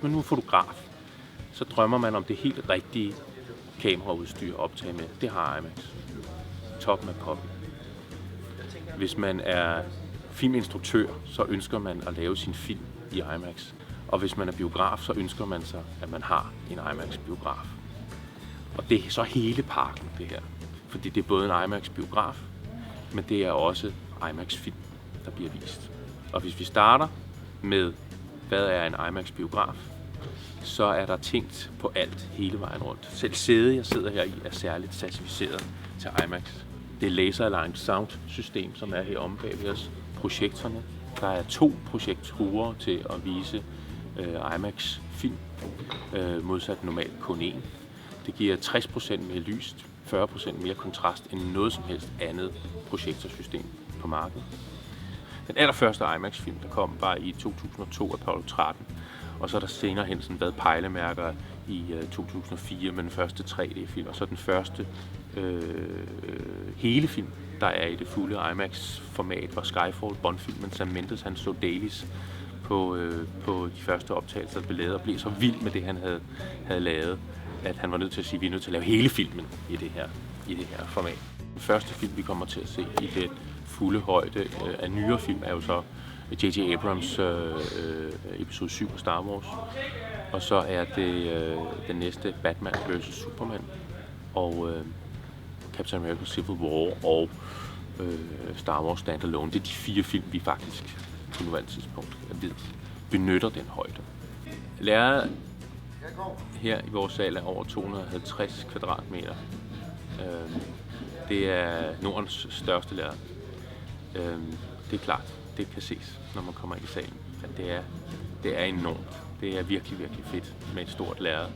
man nu er fotograf, så drømmer man om det helt rigtige kameraudstyr at optage med. Det har IMAX. Toppen af poppen. Hvis man er filminstruktør, så ønsker man at lave sin film i IMAX. Og hvis man er biograf, så ønsker man sig, at man har en IMAX-biograf. Og det er så hele pakken, det her. Fordi det er både en IMAX-biograf, men det er også IMAX-film, der bliver vist. Og hvis vi starter med, hvad er en IMAX-biograf, så er der tænkt på alt hele vejen rundt. Selv sædet, jeg sidder her i, er særligt certificeret til IMAX. Det er laser-aligned sound-system, som er her omme bag ved os. Projektorerne. Der er 2 projektorer til at vise IMAX-film, modsat normalt kun 1. Det giver 60% mere lys, 40% mere kontrast end noget som helst andet projektorsystem på markedet. Den allerførste IMAX-film, der kom, var i 2002 Apollo 13, og så er der senere hen sådan været pejlemærker i 2004 med den første 3D-film, og så den første hele film, der er i det fulde IMAX-format, var Skyfall, Bond-filmen. Sam Mendes, han så dailies på de første optagelser, der blev lavet, og blev så vild med det, han havde lavet, at han var nødt til at sige, at vi er nødt til at lave hele filmen i det her format. Den første film, vi kommer til at se i det fulde højde af nyere film, er jo så J.J. Abrams episode 7 af Star Wars. Og så er det den næste Batman vs. Superman, og Captain America Civil War og Star Wars Standalone. Det er de 4 film, vi faktisk på nuværende tidspunkt benytter den højde. Lærredet her i vores sal er over 250 kvadratmeter. Det er Nordens største lærred. Det er klart, det kan ses, når man kommer ind i salen, at det er enormt. Det er virkelig, virkelig fedt med et stort lærred.